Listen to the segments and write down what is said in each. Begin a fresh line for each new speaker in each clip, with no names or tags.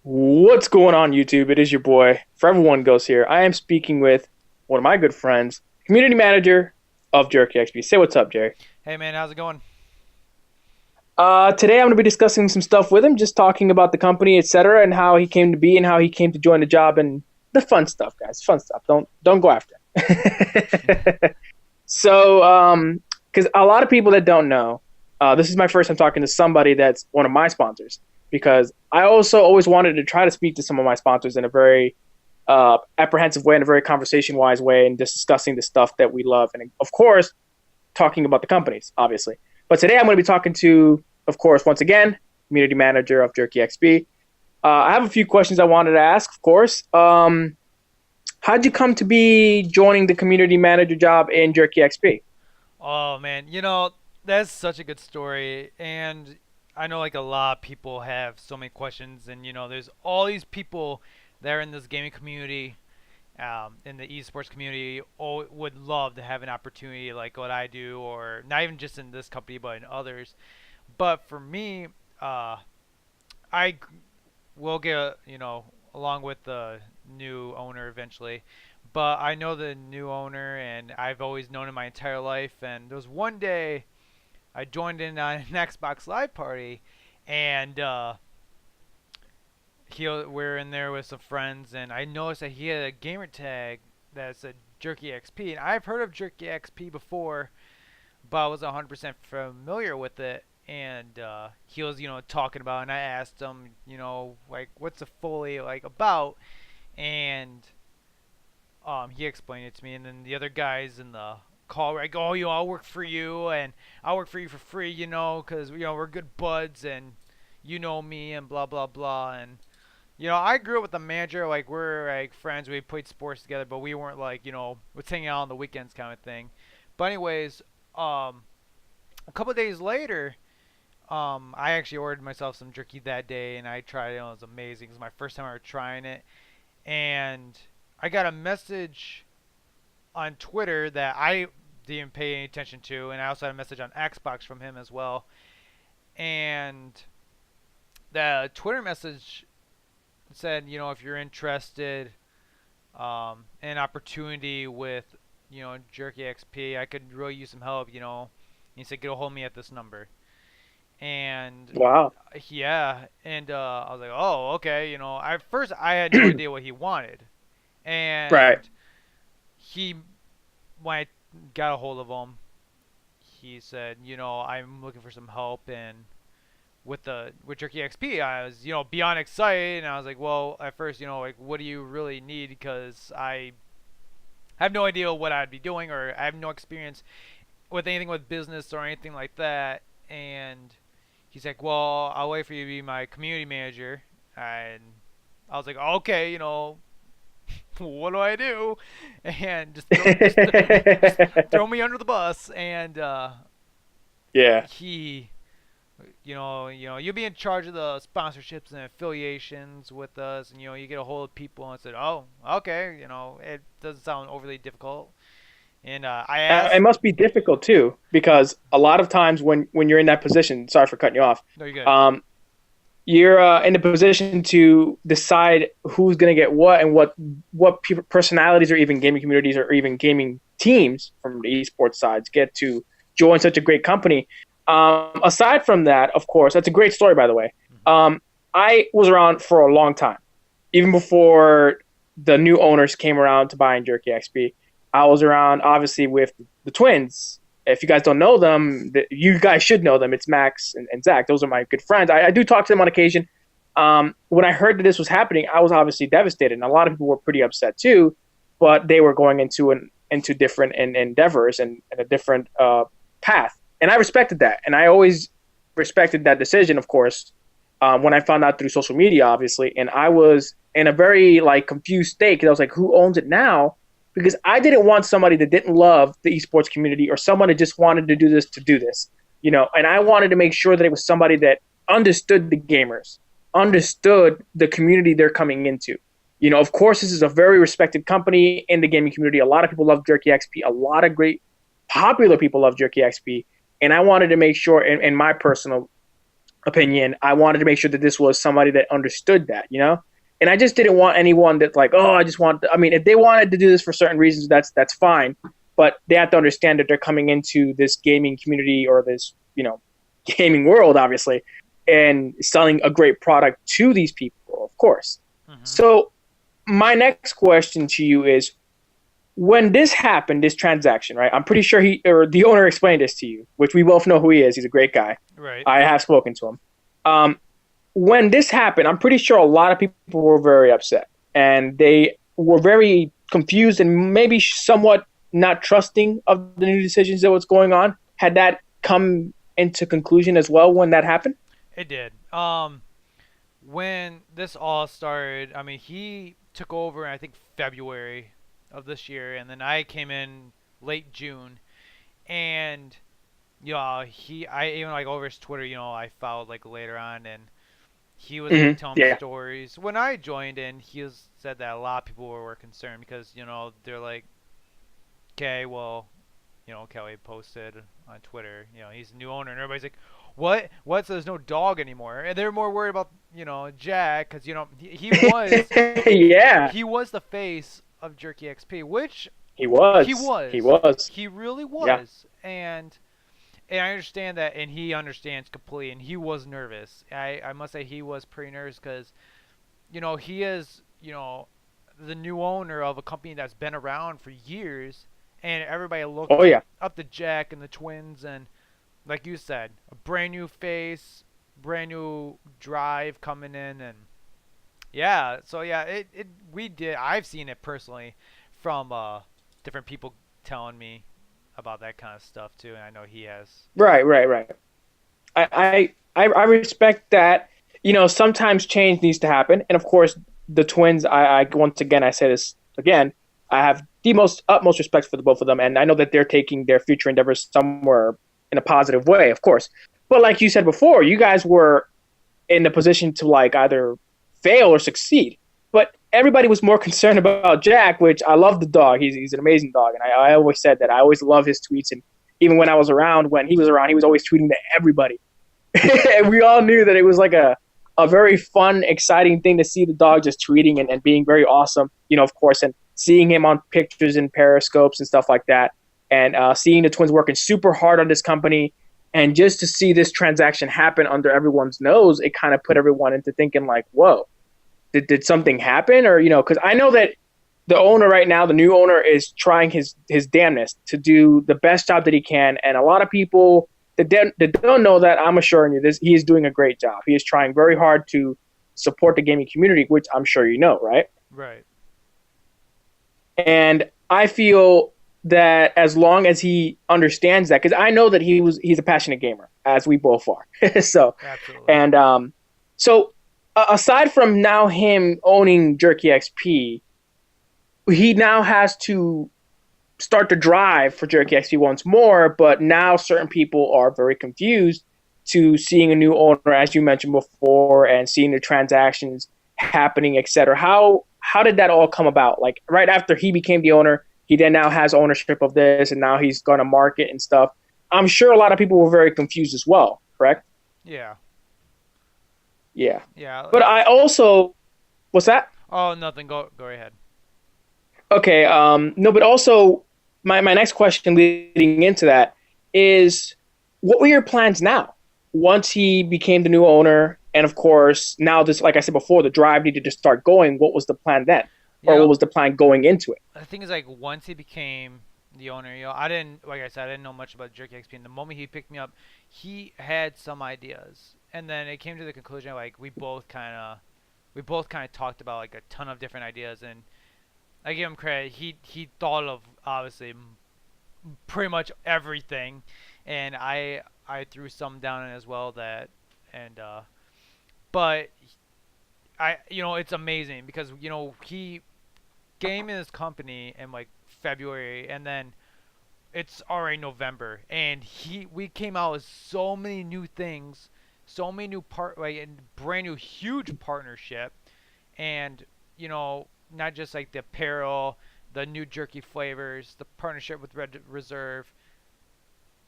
What's going on, YouTube? It is your boy, Forever One Goes here. I am speaking with one of my good friends, community manager of JerkyXP. Say what's up, Jerry.
Hey man, how's it going?
Today I'm going to be discussing some stuff with him, just talking about the company, etc., and how he came to be and how he came to join the job and the fun stuff, guys. Fun stuff. Don't go after him. Because a lot of people that don't know, this is my first time talking to somebody that's one of my sponsors. Because I also always wanted to try to speak to some of my sponsors in a very apprehensive way, in a very conversation wise way, and just discussing the stuff that we love, and of course, talking about the companies, obviously. But today I'm going to be talking to, of course, once again, community manager of JerkyXP. I have a few questions I wanted to ask, of course. How'd you come to be joining the community manager job in JerkyXP?
Oh man, that's such a good story, and I know like a lot of people have so many questions, and there's all these people that are in this gaming community, in the esports community, would love to have an opportunity like what I do, or not even just in this company, but in others. But for me, uh, I will get along with the new owner eventually. But I know the new owner, and I've always known him my entire life. And there was one day I joined in on an Xbox Live party, and we're in there with some friends, and I noticed that he had a gamer tag that said Jerky XP, and I've heard of Jerky XP before, but I wasn't 100% familiar with it. And he was, talking about, it, and I asked him, like, what's it fully like about? And he explained it to me, and then the other guys in the call were like, "Oh, I'll work for you, and I'll work for you for free, because we're good buds, and you know me, and blah blah blah." And I grew up with the manager, like we're like friends, we played sports together, but we weren't like let's hang out on the weekends kind of thing. But anyways, a couple of days later, I actually ordered myself some jerky that day, and I tried it. And it was amazing. It was my first time ever trying it, and I got a message on Twitter that I didn't pay any attention to, and I also had a message on Xbox from him as well. And the Twitter message said, if you're interested in an opportunity with, Jerky XP, I could really use some help. He said, get a hold of me at this number. And
Wow.
yeah, and I was like, oh, okay. At first I had no idea what he wanted,
Right.
and he when I got a hold of him, he said, I'm looking for some help, and with Jerky XP, I was, beyond excited, and I was like, well, at first, like, what do you really need? Because I have no idea what I'd be doing, or I have no experience with anything with business or anything like that. And he's like, well, I'll wait for you to be my community manager, and I was like, okay, what do I do? And just throw me under the bus. And
Yeah.
he, you'll be in charge of the sponsorships and affiliations with us, and you get a hold of people. And I said, oh, okay, it doesn't sound overly difficult. And I
It
asked,
must be difficult too, because a lot of times when you're in that position, sorry for cutting you off,
no, you're good.
um, you're in a position to decide who's going to get what and what personalities or even gaming communities or even gaming teams from the esports sides get to join such a great company. Aside from that, of course, that's a great story, by the way.
Mm-hmm.
I was around for a long time, even before the new owners came around to buying Jerky XP. I was around, obviously, with the twins. If you guys don't know them, you guys should know them. It's Max and Zach. Those are my good friends. I do talk to them on occasion. When I heard that this was happening, I was obviously devastated, and a lot of people were pretty upset too. But they were going into different endeavors and a different path, and I respected that, and I always respected that decision. Of course, when I found out through social media, obviously, and I was in a very like confused state because I was like, who owns it now? Because I didn't want somebody that didn't love the esports community or someone that just wanted to do this, and I wanted to make sure that it was somebody that understood the gamers, understood the community they're coming into. Of course, this is a very respected company in the gaming community. A lot of people love Jerky XP. A lot of great popular people love Jerky XP. And I wanted to make sure in my personal opinion, I wanted to make sure that this was somebody that understood that, you know? And I just didn't want anyone that like, oh, I just want. I mean, if they wanted to do this for certain reasons, that's fine. But they have to understand that they're coming into this gaming community or this, gaming world, obviously, and selling a great product to these people, of course.
Mm-hmm.
So my next question to you is, when this happened, this transaction, right? I'm pretty sure he or the owner explained this to you, which we both know who he is. He's a great guy.
Right.
I have spoken to him. Um, when this happened, I'm pretty sure a lot of people were very upset and they were very confused and maybe somewhat not trusting of the new decisions that was going on. Had that come into conclusion as well when that happened?
It did. When this all started, I mean, he took over in, I think, February of this year, and then I came in late June, and I even like over his Twitter, I followed like later on, and he was like telling me
Yeah.
stories. When I joined in, said that a lot of people were concerned because they're like, okay, well, Kelly posted on Twitter, he's a new owner, and everybody's like, what? What? So there's no dog anymore, and they're more worried about Jack because
Yeah.
he was the face of Jerky XP, which
He
he
was. He
was,
was.
he really
Yeah.
was, and I understand that, and he understands completely, and he was nervous. I must say he was pretty nervous because he is the new owner of a company that's been around for years, and everybody
Oh
looked
yeah.
up to Jack and the twins, and like you said, a brand new face, brand new drive coming in, and yeah, so yeah, it we did. I've seen it personally from different people telling me about that kind of stuff too, and I know he has.
Right. Right. Right. I respect that. Sometimes change needs to happen, and of course, the twins. I once again I say this again. I have the most utmost respect for the both of them, and I know that they're taking their future endeavors somewhere in a positive way, of course. But like you said before, you guys were in the position to like either fail or succeed. But everybody was more concerned about Jack, which I love the dog. He's an amazing dog, and I always said that I always love his tweets. And even when I was around, when he was around, he was always tweeting to everybody. And we all knew that it was like a very fun, exciting thing to see the dog just tweeting and being very awesome, of course, and seeing him on pictures and periscopes and stuff like that. And seeing the twins working super hard on this company. And just to see this transaction happen under everyone's nose, it kind of put everyone into thinking like, whoa, did something happen? Or, because I know that the owner right now, the new owner, is trying his damnedest to do the best job that he can. And a lot of people that don't know that, I'm assuring you, he is doing a great job. He is trying very hard to support the gaming community, which I'm sure you know, right?
Right.
And I feel that as long as he understands that, because I know that he's a passionate gamer, as we both are. So,
Absolutely.
and aside from now him owning Jerky XP, he now has to start to drive for Jerky XP once more. But now certain people are very confused to seeing a new owner, as you mentioned before, and seeing the transactions happening, etc. How did that all come about? Like right after he became the owner, he then now has ownership of this, and now he's going to market and stuff. I'm sure a lot of people were very confused as well, correct?
Yeah.
Yeah.
Yeah.
But I also, what's that?
Oh, nothing. Go ahead.
Okay. No, but also my next question leading into that is, what were your plans now? Once he became the new owner, and of course now this, like I said before, the drive needed to start going. What was the plan then,
You
or what
know,
was the plan going into it?
the thing is, like, once he became the owner, I didn't, like I said, I didn't know much about Jerky XP. And the moment he picked me up, he had some ideas, and then it came to the conclusion, like, we both kind of talked about like a ton of different ideas, and I give him credit. He thought of obviously pretty much everything, and I threw some down as well that, and but it's amazing because he came in his company in like February, and then it's already November, and we came out with so many new things, so many new and brand new huge partnership, and not just like the apparel, the new jerky flavors, the partnership with Red Reserve,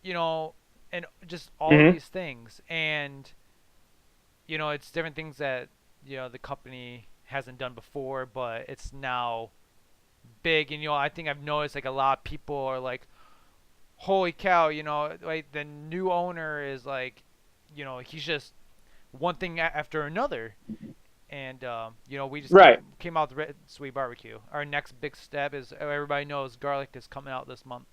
and just all of
Mm-hmm.
these things, and it's different things that the company hasn't done before, but it's now big. And I think I've noticed like a lot of people are like, holy cow, like the new owner is like, he's just one thing after another. And we just
Right.
came out with red sweet barbecue. Our next big step is, everybody knows, garlic is coming out this month.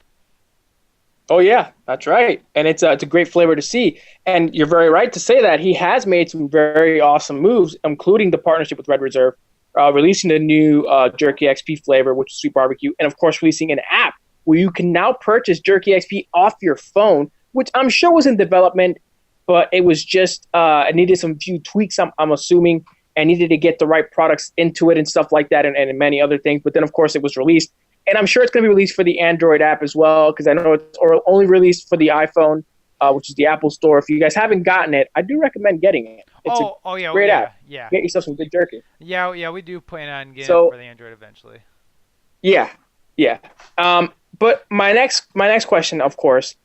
Oh yeah, that's right, and it's a great flavor to see. And you're very right to say that he has made some very awesome moves, including the partnership with Red Reserve, releasing the new Jerky XP flavor, which is sweet barbecue, and of course releasing an app where you can now purchase Jerky XP off your phone, which I'm sure was in development, but it was just it needed some few tweaks. I'm assuming, and needed to get the right products into it and stuff like that, and many other things. But then of course it was released. And I'm sure it's going to be released for the Android app as well, because I know it's only released for the iPhone, which is the Apple Store. If you guys haven't gotten it, I do recommend getting it. It's
Oh
a
yeah,
great
yeah,
app.
yeah,
Get yourself some good jerky.
yeah. We do plan on getting it
So
for the Android eventually.
yeah, yeah. But my next question, of course,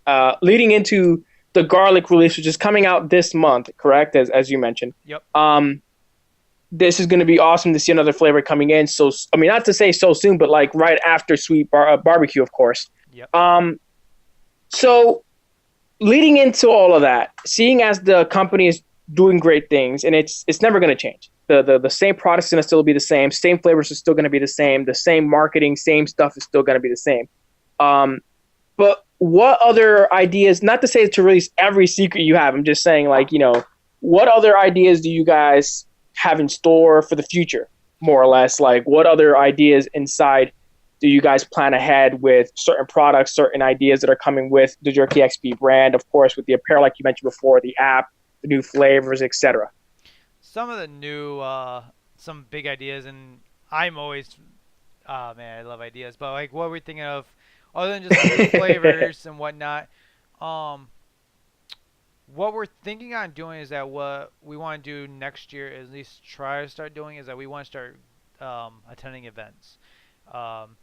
leading into the garlic release, which is coming out this month, correct? As you mentioned.
Yep.
This is going to be awesome to see another flavor coming in. So, I mean, not to say so soon, but like right after sweet barbecue, of course.
Yep.
So leading into all of that, seeing as the company is doing great things, and it's never going to change. The same product's going to still be the same flavors are still going to be the same marketing, same stuff is still going to be the same. But what other ideas, not to say to release every secret you have, I'm just saying, like, what other ideas do you guys have in store for the future, more or less? Like, what other ideas inside do you guys plan ahead with certain products, certain ideas that are coming with the Jerky XP brand, of course, with the apparel, like you mentioned before, the app, the new flavors, etc.
Some of the new, some big ideas, and I'm always, oh man, I love ideas. But like, what we're thinking of, other than just new flavors and whatnot, um, what we're thinking on doing is that what we want to do next year, is at least try to start doing, is that we want to start attending events. Um,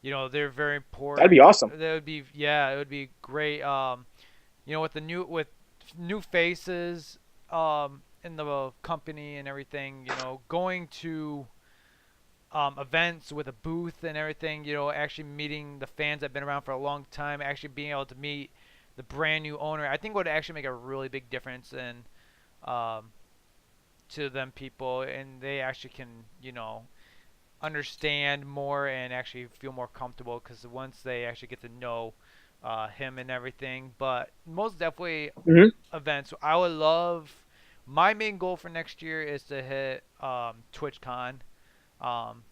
they're very
That'd be
important.
awesome.
That would be, yeah, it would be great. With with new faces in the company and everything, going to events with a booth and everything, actually meeting the fans that have been around for a long time, actually being able to meet the brand new owner, I think would actually make a really big difference in um, to them people, and they actually can, understand more and actually feel more comfortable, because once they actually get to know him and everything. But most definitely
Hmm.
events. I would love. My main goal for next year is to hit TwitchCon. Um,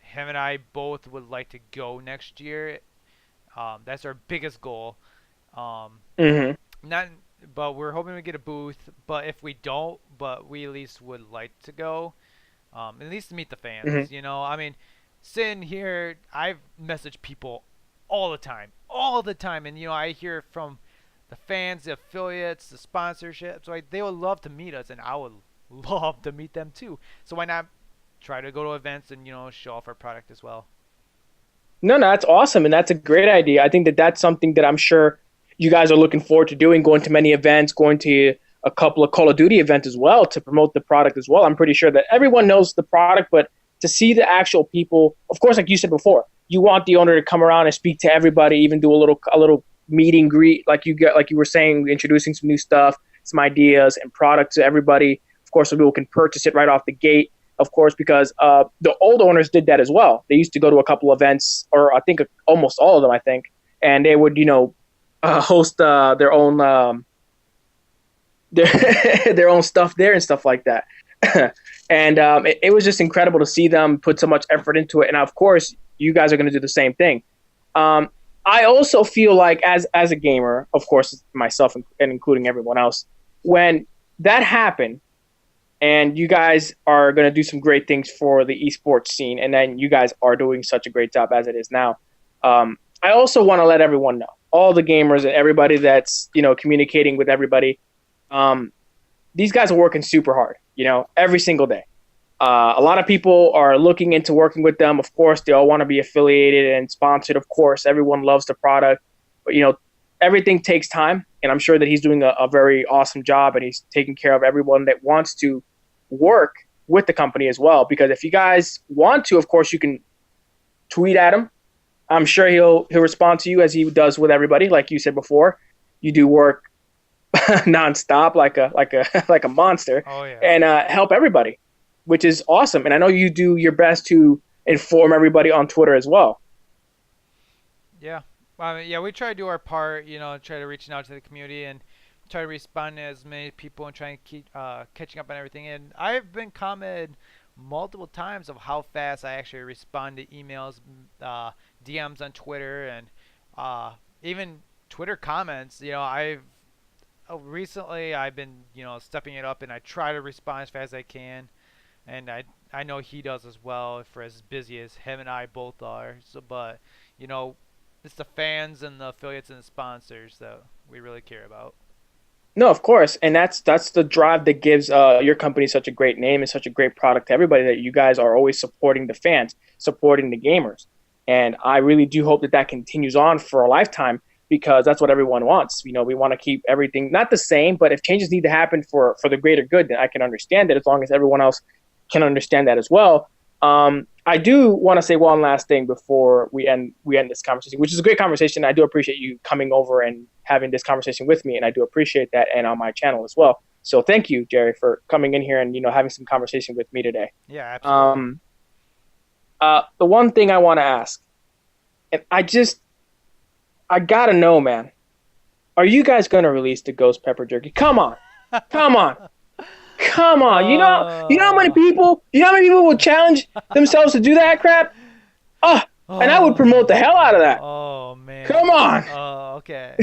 Him and I both would like to go next year. That's our biggest goal. Um,
Hmm.
not, but we're hoping to get a booth. But if we don't, but we at least would like to go. At least to meet the
Hmm.
fans. I mean, sitting here, I've messaged people all the time, and I hear from the fans, the affiliates, the sponsorships. Like, they would love to meet us, and I would love to meet them too. So why not try to go to events and show off our product as well?
No, that's awesome, and that's a great idea. I think that that's something that I'm sure you guys are looking forward to doing, going to many events, going to a couple of Call of Duty events as well to promote the product as well. I'm pretty sure that everyone knows the product, but to see the actual people, of course, like you said before, you want the owner to come around and speak to everybody, even do a little meet and greet, like you were saying, introducing some new stuff, some ideas and products to everybody. Of course, so people can purchase it right off the gate. Of course, because the old owners did that as well. They used to go to a couple events, or I think almost all of them, I think, and they would, host their own their their own stuff there and stuff like that. And it was just incredible to see them put so much effort into it. And of course, you guys are going to do the same thing. Um, I also feel like, as a gamer, of course, myself and including everyone else, when that happened, and you guys are going to do some great things for the esports scene, and then you guys are doing such a great job as it is now. I also want to let everyone know, all the gamers and everybody that's communicating with everybody. These guys are working super hard, every single day. A lot of people are looking into working with them. Of course, they all want to be affiliated and sponsored. Of course, everyone loves the product, but everything takes time. and I'm sure that he's doing a very awesome job, and he's taking care of everyone that wants to work with the company as well. Because if you guys want to, of course, you can tweet at him. I'm sure he'll respond to you as he does with everybody. Like you said before, you do work nonstop like a monster,
Oh yeah.
and help everybody, which is awesome. And I know you do your best to inform everybody on Twitter as well.
Yeah. I mean, yeah, we try to do our part, try to reaching out to the community and try to respond to as many people and try and keep catching up on everything. And I've been commented multiple times of how fast I actually respond to emails, DMs on Twitter, and even Twitter comments. Recently I've been, stepping it up and I try to respond as fast as I can. And I know he does as well for as busy as him and I both are. So, but, you know, it's the fans and the affiliates and the sponsors that we really care about.
No, of course, and that's the drive that gives your company such a great name and such a great product to everybody. That you guys are always supporting the fans, supporting the gamers, and I really do hope that that continues on for a lifetime because that's what everyone wants. We want to keep everything not the same, but if changes need to happen for the greater good, then I can understand it as long as everyone else can understand that as well. I do want to say one last thing before we end this conversation, which is a great conversation. I do appreciate you coming over and having this conversation with me, and I do appreciate that, and on my channel as well. So thank you, Jerry, for coming in here and having some conversation with me today.
Yeah, absolutely.
The one thing I want to ask, and I gotta know, man, are you guys gonna release the Ghost Pepper Jerky? Come on, come on. Come on, you know how many people would challenge themselves to do that crap? Oh, and I would promote the hell out of that.
Oh man.
Come on.
Oh, okay.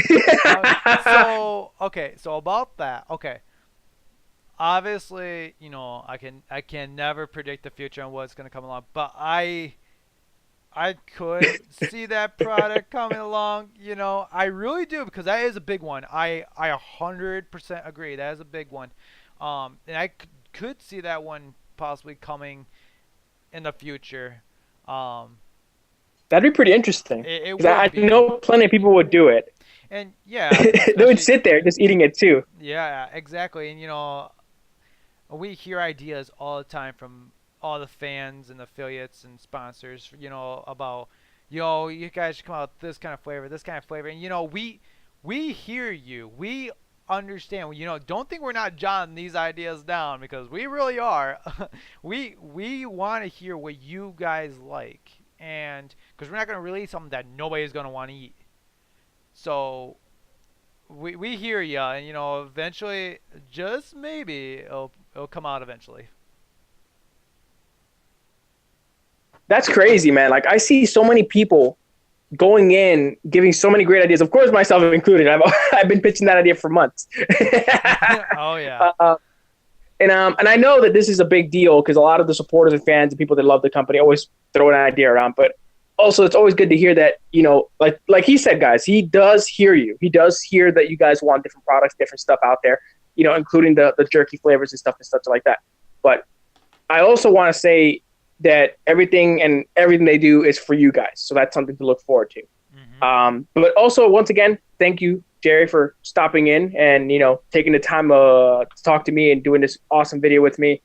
So about that. Okay. Obviously, I can never predict the future and what's going to come along, but I could see that product coming along. I really do because that is a big one. I 100% agree. That is a big one. And I could see that one possibly coming in the future.
That'd be pretty interesting.
It would
I
be.
know plenty of people would do it.
And yeah,
they would sit there just eating it too.
Yeah, exactly. And we hear ideas all the time from all the fans and affiliates and sponsors. About you guys should come out with this kind of flavor, and we hear you. We understand. Don't think we're not jotting these ideas down because we really are. we want to hear what you guys like, and because we're not going to release something that nobody's going to want to eat. So we hear you, and eventually, just maybe it'll come out eventually.
That's crazy, man. Like I see so many people going in, giving so many great ideas. Of course, myself included. I've been pitching that idea for months.
Oh yeah.
And I know that this is a big deal because a lot of the supporters and fans and people that love the company always throw an idea around. But also, it's always good to hear that like he said, guys, he does hear you. He does hear that you guys want different products, different stuff out there. Including the jerky flavors and stuff like that. But I also want to say that everything they do is for you guys. So that's something to look forward to. Mm-hmm. But also, once again, thank you, Jerry, for stopping in and, taking the time to talk to me and doing this awesome video with me,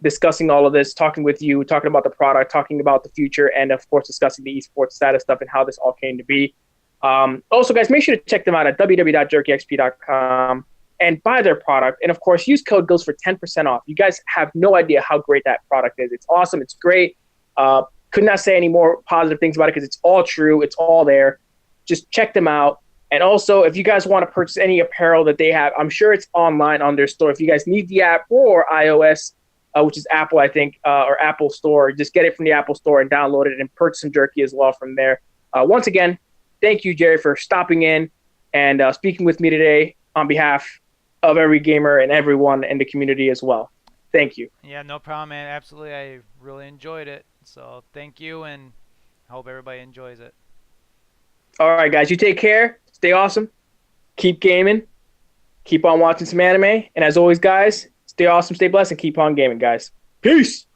discussing all of this, talking with you, talking about the product, talking about the future, and, of course, discussing the esports status stuff and how this all came to be. Also, guys, make sure to check them out at www.jerkyxp.com. and buy their product. And, of course, use code GHOST for 10% off. You guys have no idea how great that product is. It's awesome. It's great. Could not say any more positive things about it because it's all true. It's all there. Just check them out. And also, if you guys want to purchase any apparel that they have, I'm sure it's online on their store. If you guys need the app or iOS, which is Apple, I think, or Apple Store, just get it from the Apple Store and download it and purchase some jerky as well from there. Once again, thank you, Jerry, for stopping in and speaking with me today on behalf of every gamer and everyone in the community as well. Thank you.
Yeah, no problem, man. Absolutely. I really enjoyed it. So thank you, and I hope everybody enjoys it.
All right, guys, you take care. Stay awesome. Keep gaming. Keep on watching some anime. And as always, guys, stay awesome, stay blessed, and keep on gaming, guys. Peace.